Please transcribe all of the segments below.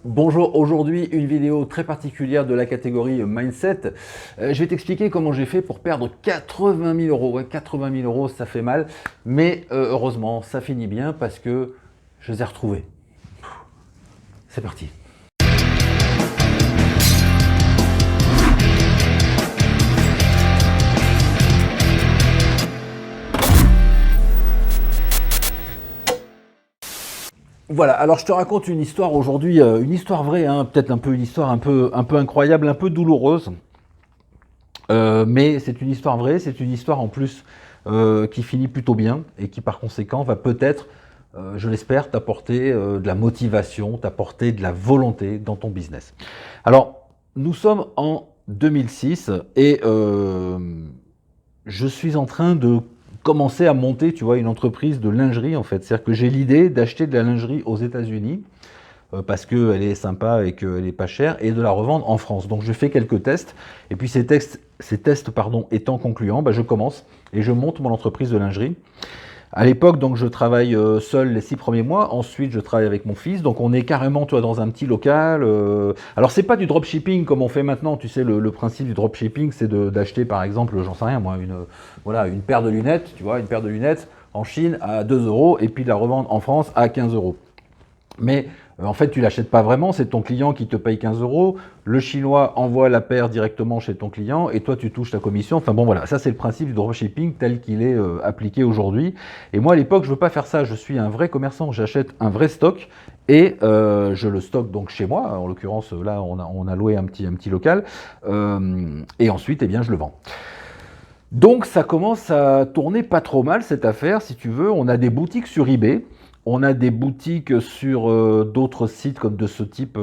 Bonjour, aujourd'hui une vidéo très particulière de la catégorie Mindset. Je vais t'expliquer comment j'ai fait pour perdre 80 000 euros. Ouais, 80 000 euros, ça fait mal, mais heureusement, ça finit bien parce que je les ai retrouvés. C'est parti. Voilà, alors je te raconte une histoire aujourd'hui, une histoire vraie, hein, peut-être un peu une histoire un peu incroyable, un peu douloureuse. Mais c'est une histoire vraie, c'est une histoire en plus qui finit plutôt bien et qui par conséquent va peut-être, je l'espère, t'apporter de la motivation, t'apporter de la volonté dans ton business. Alors, nous sommes en 2006 et je suis en train de commencer à monter, tu vois, une entreprise de lingerie en fait. C'est-à-dire que j'ai l'idée d'acheter de la lingerie aux États-Unis parce qu'elle est sympa et qu'elle n'est pas chère, et de la revendre en France. Donc je fais quelques tests, et puis ces tests étant concluants, je commence et je monte mon entreprise de lingerie. À l'époque, donc je travaille seul les 6 premiers mois. Ensuite, je travaille avec mon fils. Donc, on est carrément, toi, dans un petit local. Alors, c'est pas du dropshipping comme on fait maintenant. Tu sais, le principe du dropshipping, c'est d'acheter, par exemple, j'en sais rien, moi, une paire de lunettes. Tu vois, une paire de lunettes en Chine à 2 euros et puis de la revendre en France à 15 euros. Mais en fait, tu l'achètes pas vraiment, c'est ton client qui te paye 15 euros, le chinois envoie la paire directement chez ton client et toi tu touches ta commission. Enfin bon voilà, ça c'est le principe du dropshipping tel qu'il est appliqué aujourd'hui. Et moi à l'époque, je veux pas faire ça, je suis un vrai commerçant, j'achète un vrai stock et je le stocke donc chez moi. En l'occurrence, là on a loué un petit local et ensuite eh bien je le vends. Donc ça commence à tourner pas trop mal cette affaire, si tu veux. On a des boutiques sur eBay. On a des boutiques sur d'autres sites comme de ce type,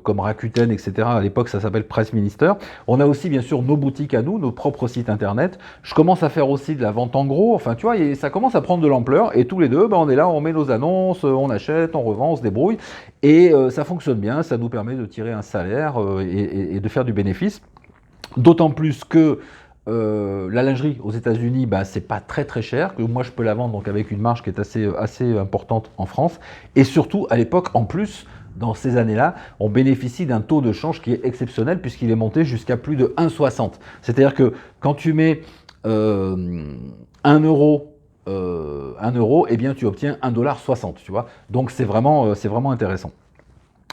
comme Rakuten, etc. À l'époque, ça s'appelle Press Minister. On a aussi, bien sûr, nos boutiques à nous, nos propres sites internet. Je commence à faire aussi de la vente en gros. Enfin, tu vois, et ça commence à prendre de l'ampleur. Et tous les deux, on est là, on met nos annonces, on achète, on revend, on se débrouille. Et ça fonctionne bien. Ça nous permet de tirer un salaire et de faire du bénéfice. D'autant plus que la lingerie aux États-Unis, c'est pas très très cher, que moi je peux la vendre donc avec une marge qui est assez importante en France. Et surtout, à l'époque, en plus, dans ces années-là, on bénéficie d'un taux de change qui est exceptionnel puisqu'il est monté jusqu'à plus de 1,60. C'est-à-dire que quand tu mets 1 euro, 1 euro, eh bien tu obtiens 1,60 $, tu vois. Donc c'est vraiment intéressant.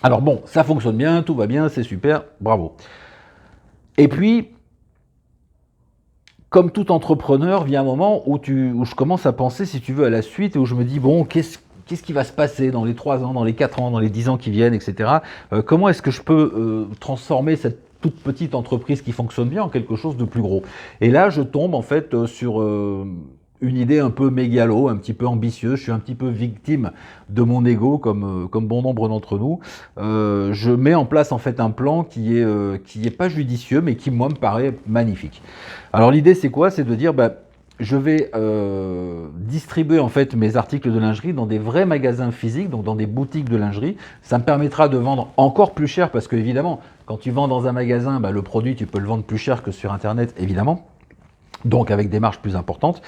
Alors bon, ça fonctionne bien, tout va bien, c'est super, bravo. Et puis, comme tout entrepreneur, vient un moment où je commence à penser, si tu veux, à la suite, et où je me dis, bon, qu'est-ce qui va se passer dans les 3 ans, dans les 4 ans, dans les 10 ans qui viennent, etc. Comment est-ce que je peux transformer cette toute petite entreprise qui fonctionne bien en quelque chose de plus gros? Et là, je tombe en fait sur une idée un peu mégalo, un petit peu ambitieuse. Je suis un petit peu victime de mon ego, comme bon nombre d'entre nous. Je mets en place en fait un plan qui est pas judicieux, mais qui moi me paraît magnifique. Alors l'idée c'est quoi? C'est de dire je vais distribuer en fait mes articles de lingerie dans des vrais magasins physiques, donc dans des boutiques de lingerie. Ça me permettra de vendre encore plus cher parce que évidemment, quand tu vends dans un magasin, le produit tu peux le vendre plus cher que sur internet, évidemment. Donc avec des marges plus importantes.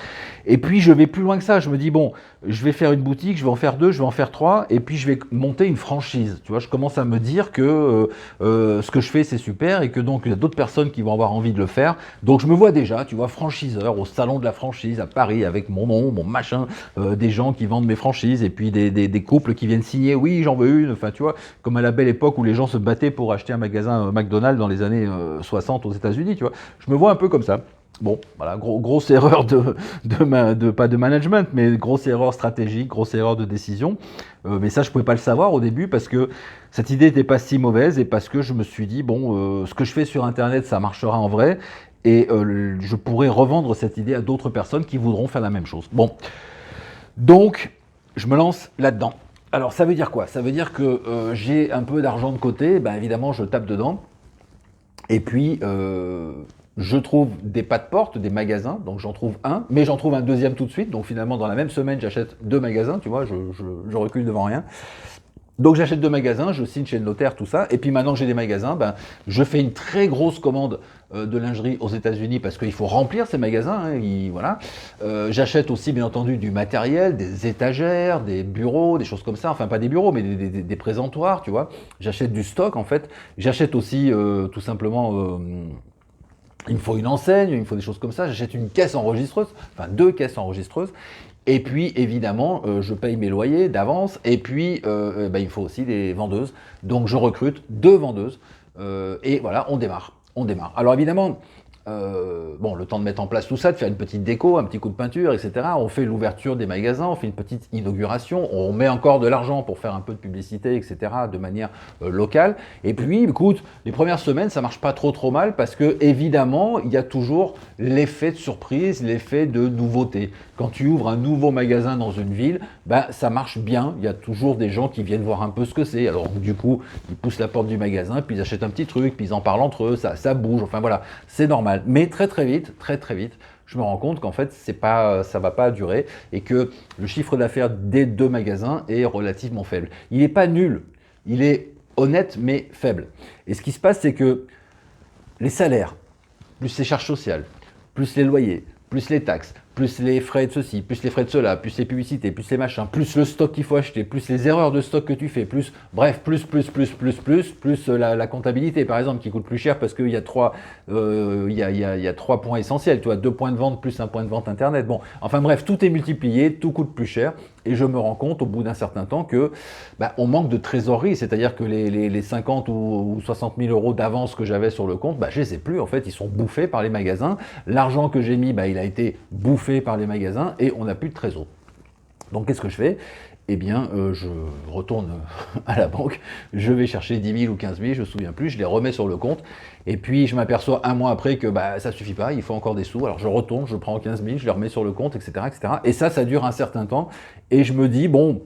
Et puis je vais plus loin que ça, je me dis bon, je vais faire une boutique, je vais en faire 2, je vais en faire 3, et puis je vais monter une franchise. Tu vois, je commence à me dire que ce que je fais c'est super et que donc il y a d'autres personnes qui vont avoir envie de le faire. Donc je me vois déjà, tu vois, franchiseur au salon de la franchise à Paris avec mon nom, mon machin, des gens qui vendent mes franchises et puis des couples qui viennent signer, oui j'en veux une, enfin tu vois, comme à la belle époque où les gens se battaient pour acheter un magasin McDonald's dans les années 60 aux États-Unis, tu vois. Je me vois un peu comme ça. Bon, voilà, grosse erreur pas de management, mais grosse erreur stratégique, grosse erreur de décision. Mais ça, je ne pouvais pas le savoir au début parce que cette idée n'était pas si mauvaise et parce que je me suis dit, bon, ce que je fais sur Internet, ça marchera en vrai et je pourrais revendre cette idée à d'autres personnes qui voudront faire la même chose. Bon, donc, je me lance là-dedans. Alors, ça veut dire quoi? Ça veut dire que j'ai un peu d'argent de côté, évidemment, je tape dedans. Et puis, je trouve des pas de porte, des magasins, donc j'en trouve un, mais j'en trouve un deuxième tout de suite. Donc finalement, dans la même semaine, j'achète 2 magasins, tu vois, je recule devant rien. Donc j'achète 2 magasins, je signe chez le notaire, tout ça. Et puis maintenant que j'ai des magasins, ben, je fais une très grosse commande de lingerie aux États-Unis parce qu'il faut remplir ces magasins. Hein, voilà. J'achète aussi bien entendu du matériel, des étagères, des bureaux, des choses comme ça. Enfin pas des bureaux, mais des présentoirs, tu vois. J'achète du stock en fait. J'achète aussi tout simplement... il me faut une enseigne, il me faut des choses comme ça. J'achète une caisse enregistreuse, enfin 2 caisses enregistreuses. Et puis, évidemment, je paye mes loyers d'avance. Et puis, il me faut aussi des vendeuses. Donc, je recrute 2 vendeuses. Et voilà, on démarre. On démarre. Alors, évidemment, le temps de mettre en place tout ça, de faire une petite déco, un petit coup de peinture, etc. On fait l'ouverture des magasins, on fait une petite inauguration, on met encore de l'argent pour faire un peu de publicité, etc. de manière locale. Et puis, écoute, les premières semaines, ça marche pas trop mal parce que, évidemment, il y a toujours l'effet de surprise, l'effet de nouveauté. Quand tu ouvres un nouveau magasin dans une ville, ça marche bien. Il y a toujours des gens qui viennent voir un peu ce que c'est. Alors, du coup, ils poussent la porte du magasin, puis ils achètent un petit truc, puis ils en parlent entre eux, ça bouge. Enfin, voilà, c'est normal. Mais très vite, je me rends compte qu'en fait, ça va pas durer et que le chiffre d'affaires des 2 magasins est relativement faible. Il n'est pas nul, il est honnête mais faible. Et ce qui se passe, c'est que les salaires, plus les charges sociales, plus les loyers, plus les taxes, plus les frais de ceci, plus les frais de cela, plus les publicités, plus les machins, plus le stock qu'il faut acheter, plus les erreurs de stock que tu fais, plus la comptabilité par exemple qui coûte plus cher parce qu'il y a 3 points essentiels, tu vois, 2 points de vente plus un point de vente internet. Bon, enfin bref, tout est multiplié, tout coûte plus cher et je me rends compte au bout d'un certain temps que on manque de trésorerie, c'est-à-dire que les 50 ou 60 000 euros d'avance que j'avais sur le compte, je les ai plus en fait, ils sont bouffés par les magasins. L'argent que j'ai mis, il a été bouffé par les magasins et on n'a plus de trésor. Donc qu'est-ce que je fais? Eh bien, je retourne à la banque, je vais chercher 10 000 ou 15 000, je ne me souviens plus, je les remets sur le compte, et puis je m'aperçois un mois après que ça ne suffit pas, il faut encore des sous, alors je retourne, je prends 15 000, je les remets sur le compte, etc. etc. Et ça dure un certain temps, et je me dis, bon,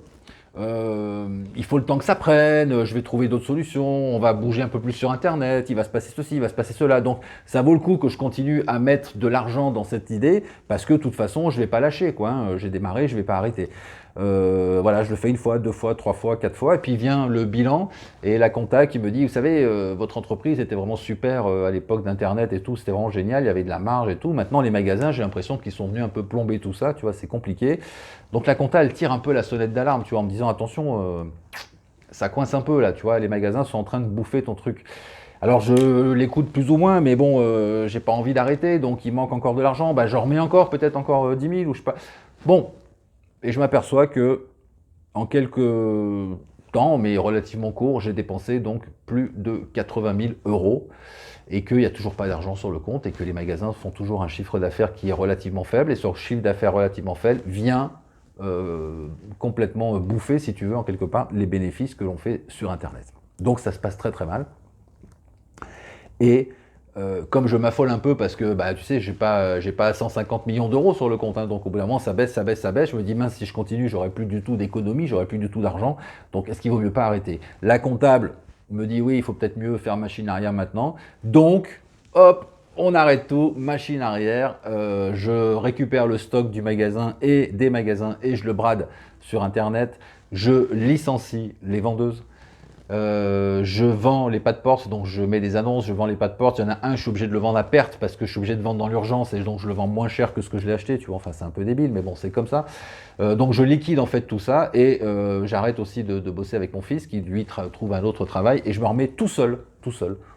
il faut le temps que ça prenne, je vais trouver d'autres solutions, on va bouger un peu plus sur Internet, il va se passer ceci, il va se passer cela. Donc ça vaut le coup que je continue à mettre de l'argent dans cette idée parce que de toute façon, je ne vais pas lâcher, quoi. Hein. J'ai démarré, je ne vais pas arrêter. Voilà, je le fais 1 fois, 2 fois, 3 fois, 4 fois, et puis vient le bilan et la compta qui me dit, vous savez, votre entreprise était vraiment super à l'époque d'Internet et tout, c'était vraiment génial, il y avait de la marge et tout. Maintenant, les magasins, j'ai l'impression qu'ils sont venus un peu plomber tout ça, tu vois, c'est compliqué. Donc la compta, elle tire un peu la sonnette d'alarme, tu vois, en me disant, attention, ça coince un peu là, tu vois, les magasins sont en train de bouffer ton truc. Alors je l'écoute plus ou moins, mais bon, j'ai pas envie d'arrêter, donc il manque encore de l'argent, j'en remets encore, peut-être encore 10 000 ou je sais pas. Bon, et je m'aperçois que en quelques temps, mais relativement court, j'ai dépensé donc plus de 80 000 euros et qu'il n'y a toujours pas d'argent sur le compte et que les magasins font toujours un chiffre d'affaires qui est relativement faible et sur le chiffre d'affaires relativement faible vient complètement bouffer, si tu veux, en quelque part, les bénéfices que l'on fait sur Internet. Donc ça se passe très mal. Et comme je m'affole un peu parce que, tu sais, j'ai pas 150 millions d'euros sur le compte, hein, donc au bout d'un moment, ça baisse, je me dis, mince, si je continue, j'aurai plus du tout d'économie, j'aurai plus du tout d'argent, donc est-ce qu'il vaut mieux pas arrêter? La comptable me dit, oui, il faut peut-être mieux faire machine arrière maintenant, donc, hop, on arrête tout, machine arrière, je récupère le stock du magasin et des magasins et je le brade sur Internet, je licencie les vendeuses, je vends les pas de porte, donc je mets des annonces, je vends les pas de porte. Il y en a un, je suis obligé de le vendre à perte parce que je suis obligé de vendre dans l'urgence et donc je le vends moins cher que ce que je l'ai acheté, tu vois. Enfin, c'est un peu débile, mais bon, c'est comme ça. Donc je liquide en fait tout ça et j'arrête aussi de bosser avec mon fils qui lui trouve un autre travail et je me remets tout seul,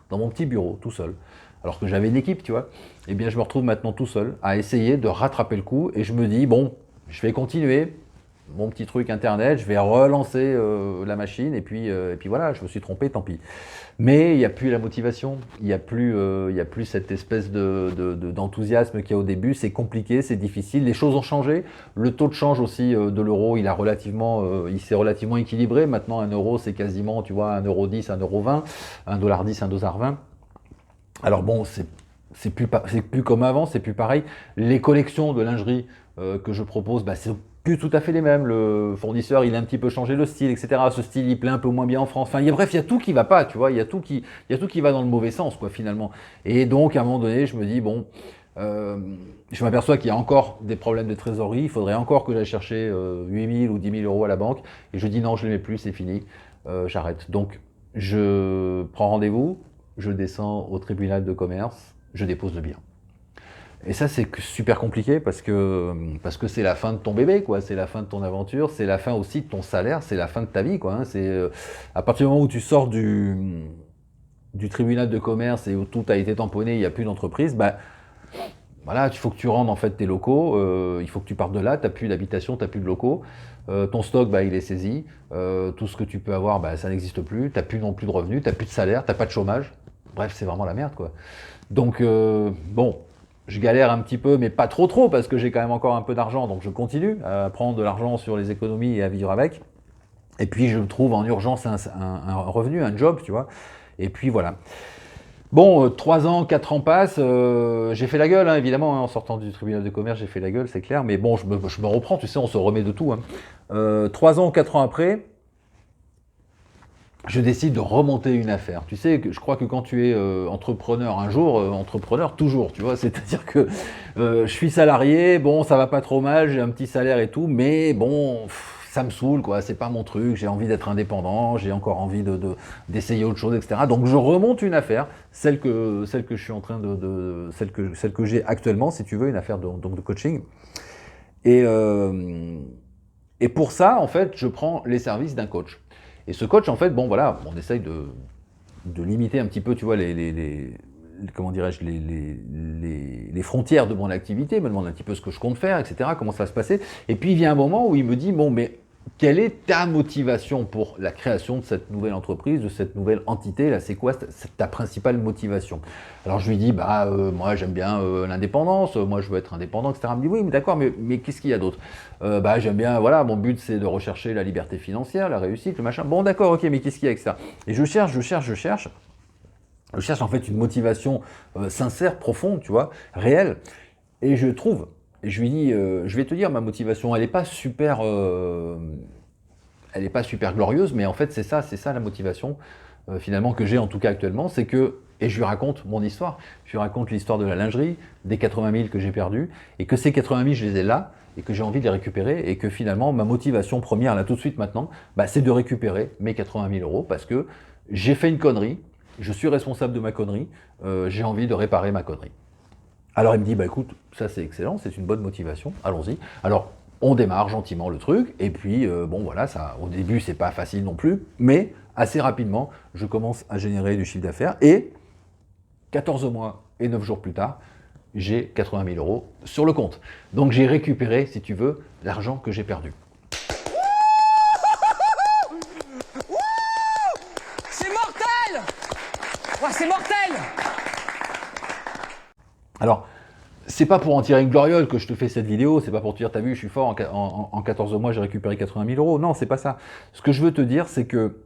dans mon petit bureau, tout seul. Alors que j'avais une équipe, tu vois. Eh bien, je me retrouve maintenant tout seul à essayer de rattraper le coup et je me dis, bon, je vais continuer mon petit truc internet, je vais relancer la machine et puis voilà, je me suis trompé, tant pis. Mais il n'y a plus la motivation, il n'y a plus cette espèce d'enthousiasme qu'il y a au début, c'est compliqué, c'est difficile, les choses ont changé, le taux de change aussi de l'euro, il s'est relativement équilibré, maintenant 1 euro c'est quasiment, tu vois, 1,10 €, 1,20 €, 1,10 $, 1,20 $. Alors bon, c'est plus comme avant, c'est plus pareil, les collections de lingerie que je propose, c'est plus tout à fait les mêmes. Le fournisseur, il a un petit peu changé le style, etc. Ce style, il plaît un peu moins bien en France. Enfin, bref, il y a tout qui va pas, tu vois. Il y a tout qui va dans le mauvais sens, quoi, finalement. Et donc, à un moment donné, je me dis, bon, je m'aperçois qu'il y a encore des problèmes de trésorerie. Il faudrait encore que j'aille chercher 8 000 ou 10 000 euros à la banque. Et je dis, non, je ne les mets plus, c'est fini. j'arrête. Donc, je prends rendez-vous, je descends au tribunal de commerce, je dépose le bilan. Et ça, c'est super compliqué parce que c'est la fin de ton bébé, quoi. C'est la fin de ton aventure, c'est la fin aussi de ton salaire, c'est la fin de ta vie, quoi. C'est à partir du moment où tu sors du tribunal de commerce et où tout a été tamponné, il n'y a plus d'entreprise, bah, voilà, il faut que tu rendes en fait tes locaux, il faut que tu partes de là, tu n'as plus d'habitation, tu n'as plus de locaux, ton stock, bah, il est saisi, tout ce que tu peux avoir, bah, ça n'existe plus, tu n'as plus non plus de revenus, tu n'as plus de salaire, tu n'as pas de chômage. Bref, c'est vraiment la merde, quoi. Donc, bon, je galère un petit peu, mais pas trop, parce que j'ai quand même encore un peu d'argent, donc je continue à prendre de l'argent sur les économies et à vivre avec. Et puis, je trouve en urgence un revenu, un job, tu vois. Et puis, voilà. Bon, 3 ans, 4 ans passent, j'ai fait la gueule, hein, évidemment, hein, en sortant du tribunal de commerce, j'ai fait la gueule, c'est clair, mais bon, je me reprends, tu sais, on se remet de tout. Hein. 3 ans, 4 ans après, je décide de remonter une affaire. Tu sais, je crois que quand tu es entrepreneur un jour, entrepreneur toujours, tu vois, c'est-à-dire que je suis salarié, bon, ça va pas trop mal, j'ai un petit salaire et tout, mais bon, ça me saoule, quoi, c'est pas mon truc, j'ai envie d'être indépendant, j'ai encore envie d'essayer autre chose, etc. Donc je remonte une affaire, celle que je suis en train celle que j'ai actuellement, si tu veux, une affaire donc de coaching. Et pour ça, en fait, je prends les services d'un coach. Et ce coach, en fait, bon voilà, on essaye de limiter un petit peu, tu vois, comment dirais-je, les frontières de mon activité, me demande un petit peu ce que je compte faire, etc., comment ça va se passer. Et puis il vient un moment où il me dit, bon, mais quelle est ta motivation pour la création de cette nouvelle entreprise, de cette nouvelle entité là? C'est quoi ta principale motivation? Alors je lui dis, bah moi j'aime bien l'indépendance, moi je veux être indépendant, etc. Il me dit, oui, mais d'accord, mais qu'est-ce qu'il y a d'autre? Bah j'aime bien, voilà, mon but c'est de rechercher la liberté financière, la réussite, le machin. Bon d'accord, ok, mais qu'est-ce qu'il y a avec ça? Et je cherche en fait une motivation sincère, profonde, tu vois, réelle, et je trouve. Et je lui dis, je vais te dire, ma motivation, elle n'est pas super glorieuse, mais en fait c'est ça la motivation finalement que j'ai en tout cas actuellement, c'est que, et je lui raconte mon histoire, je lui raconte l'histoire de la lingerie, des 80 000 que j'ai perdus, et que ces 80 000 je les ai là, et que j'ai envie de les récupérer, et que finalement ma motivation première là tout de suite maintenant, bah, c'est de récupérer mes 80 000 euros, parce que j'ai fait une connerie, je suis responsable de ma connerie, j'ai envie de réparer ma connerie. Alors il me dit, bah écoute, ça c'est excellent, c'est une bonne motivation, allons-y. Alors on démarre gentiment le truc, et puis bon voilà, ça, au début c'est pas facile non plus, mais assez rapidement, je commence à générer du chiffre d'affaires, et 14 mois et 9 jours plus tard, j'ai 80 000 euros sur le compte. Donc j'ai récupéré, si tu veux, l'argent que j'ai perdu. C'est mortel! Oh, c'est mortel! Alors, c'est pas pour en tirer une gloriole que je te fais cette vidéo, c'est pas pour te dire, t'as vu, je suis fort, en 14 mois, j'ai récupéré 80 000 euros. Non, c'est pas ça. Ce que je veux te dire, c'est que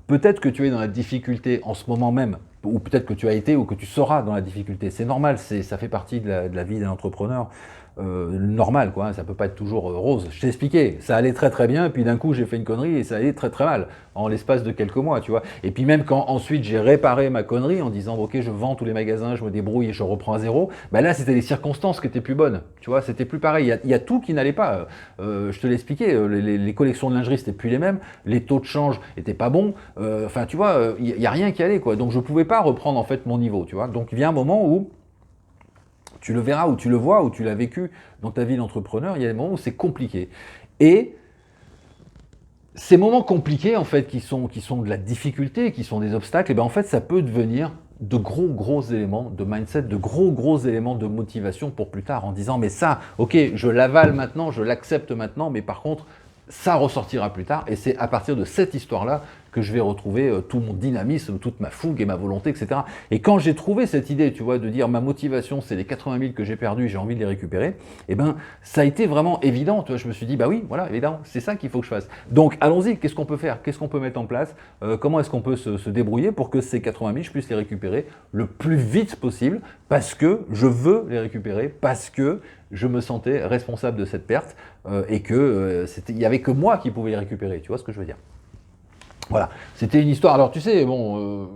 peut-être que tu es dans la difficulté en ce moment même, ou peut-être que tu as été, ou que tu seras dans la difficulté. C'est normal, ça fait partie de la vie d'un entrepreneur. Normal, quoi, ça peut pas être toujours rose. Je t'ai expliqué, ça allait très très bien, et puis d'un coup j'ai fait une connerie et ça allait très très mal, en l'espace de quelques mois, tu vois. Et puis même quand ensuite j'ai réparé ma connerie en disant ok, je vends tous les magasins, je me débrouille et je reprends à zéro, bah là c'était les circonstances qui étaient plus bonnes, tu vois, c'était plus pareil. Il y a tout qui n'allait pas. Je te l'ai expliqué, les collections de lingerie c'était plus les mêmes, les taux de change étaient pas bons, enfin tu vois, il y a rien qui allait, quoi. Donc je pouvais pas reprendre en fait mon niveau, tu vois. Donc il vient un moment où tu le verras, ou tu le vois, ou tu l'as vécu dans ta vie d'entrepreneur, il y a des moments où c'est compliqué. Et ces moments compliqués, en fait, qui sont de la difficulté, qui sont des obstacles, et bien en fait, ça peut devenir de gros éléments de mindset, de gros éléments de motivation pour plus tard, en disant, mais ça, ok, je l'avale maintenant, je l'accepte maintenant, mais par contre, ça ressortira plus tard, et c'est à partir de cette histoire-là que je vais retrouver tout mon dynamisme, toute ma fougue et ma volonté, etc. Et quand j'ai trouvé cette idée, tu vois, de dire ma motivation, c'est les 80 000 que j'ai perdus, j'ai envie de les récupérer, eh ben, ça a été vraiment évident. Tu vois, je me suis dit, bah oui, voilà, évidemment, c'est ça qu'il faut que je fasse. Donc, allons-y, qu'est-ce qu'on peut faire? Qu'est-ce qu'on peut mettre en place? Comment est-ce qu'on peut se débrouiller pour que ces 80 000, je puisse les récupérer le plus vite possible, parce que je veux les récupérer, parce que je me sentais responsable de cette perte et que il y avait que moi qui pouvais les récupérer. Tu vois ce que je veux dire? Voilà, c'était une histoire. Alors tu sais, bon,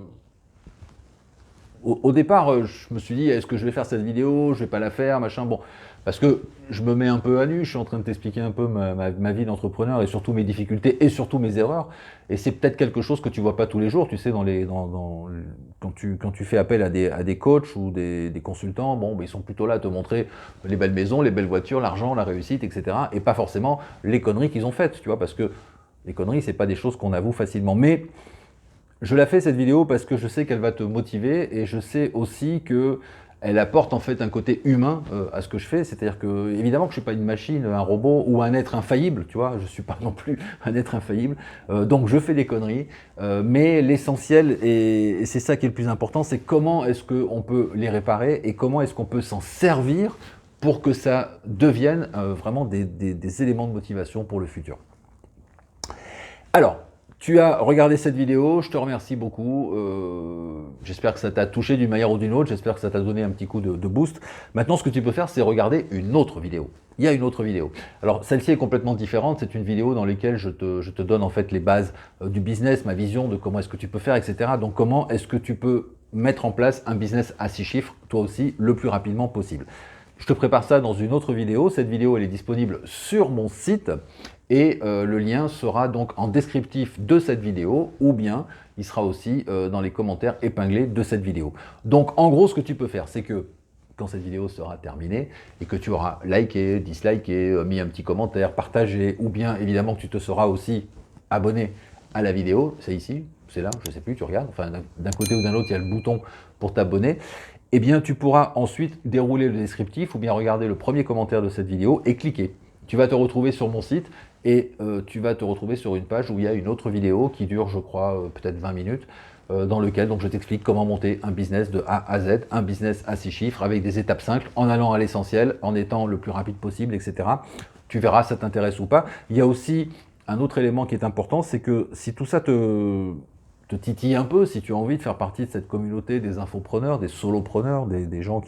au départ, je me suis dit, est-ce que je vais faire cette vidéo? Je vais pas la faire, machin. Bon, Parce que je me mets un peu à nu, je suis en train de t'expliquer un peu ma vie d'entrepreneur et surtout mes difficultés et surtout mes erreurs. Et c'est peut-être quelque chose que tu vois pas tous les jours, tu sais, quand tu fais appel à des coachs ou des consultants, bon, ben, ils sont plutôt là à te montrer les belles maisons, les belles voitures, l'argent, la réussite, etc. Et pas forcément les conneries qu'ils ont faites, tu vois, parce que les conneries, c'est pas des choses qu'on avoue facilement. Mais je la fais cette vidéo parce que je sais qu'elle va te motiver et je sais aussi que elle apporte en fait un côté humain à ce que je fais, c'est-à-dire que évidemment que je suis pas une machine, un robot ou un être infaillible, tu vois, je suis pas non plus un être infaillible, donc je fais des conneries, mais l'essentiel et c'est ça qui est le plus important, c'est comment est-ce qu'on peut les réparer et comment est-ce qu'on peut s'en servir pour que ça devienne vraiment des éléments de motivation pour le futur. Alors, tu as regardé cette vidéo, je te remercie beaucoup. J'espère que ça t'a touché d'une manière ou d'une autre, j'espère que ça t'a donné un petit coup de boost. Maintenant, ce que tu peux faire, c'est regarder une autre vidéo. Il y a une autre vidéo. Alors, celle-ci est complètement différente. C'est une vidéo dans laquelle je te donne en fait les bases du business, ma vision de comment est-ce que tu peux faire, etc. Donc, comment est-ce que tu peux mettre en place un business à 6 chiffres, toi aussi, le plus rapidement possible. Je te prépare ça dans une autre vidéo. Cette vidéo, elle est disponible sur mon site et le lien sera donc en descriptif de cette vidéo ou bien il sera aussi dans les commentaires épinglés de cette vidéo. Donc en gros, ce que tu peux faire, c'est que quand cette vidéo sera terminée et que tu auras liké, disliké, mis un petit commentaire, partagé ou bien évidemment que tu te seras aussi abonné à la vidéo, c'est ici, c'est là, je ne sais plus, tu regardes, enfin d'un côté ou d'un autre, il y a le bouton pour t'abonner. Eh bien, tu pourras ensuite dérouler le descriptif ou bien regarder le premier commentaire de cette vidéo et cliquer. Tu vas te retrouver sur mon site et tu vas te retrouver sur une page où il y a une autre vidéo qui dure, je crois, peut-être 20 minutes, dans lequel donc, je t'explique comment monter un business de A à Z, un business à 6 chiffres avec des étapes simples, en allant à l'essentiel, en étant le plus rapide possible, etc. Tu verras, ça t'intéresse ou pas. Il y a aussi un autre élément qui est important, c'est que si tout ça te titille un peu, si tu as envie de faire partie de cette communauté des infopreneurs, des solopreneurs, des gens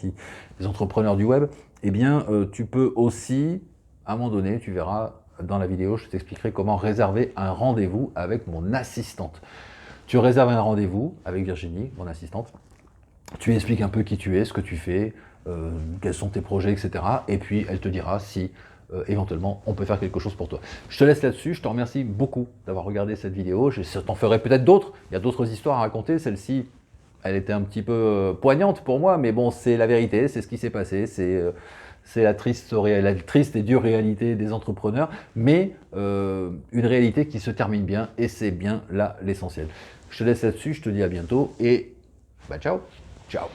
des entrepreneurs du web, eh bien, tu peux aussi, à un moment donné, tu verras dans la vidéo, je t'expliquerai comment réserver un rendez-vous avec mon assistante. Tu réserves un rendez-vous avec Virginie, mon assistante. Tu expliques un peu qui tu es, ce que tu fais, quels sont tes projets, etc. Et puis, elle te dira si éventuellement, on peut faire quelque chose pour toi. Je te laisse là-dessus, je te remercie beaucoup d'avoir regardé cette vidéo, je t'en ferai peut-être d'autres, il y a d'autres histoires à raconter, celle-ci, elle était un petit peu poignante pour moi, mais bon, c'est la vérité, c'est ce qui s'est passé, c'est la triste et dure réalité des entrepreneurs, mais une réalité qui se termine bien, et c'est bien là l'essentiel. Je te laisse là-dessus, je te dis à bientôt, et bah ciao, ciao.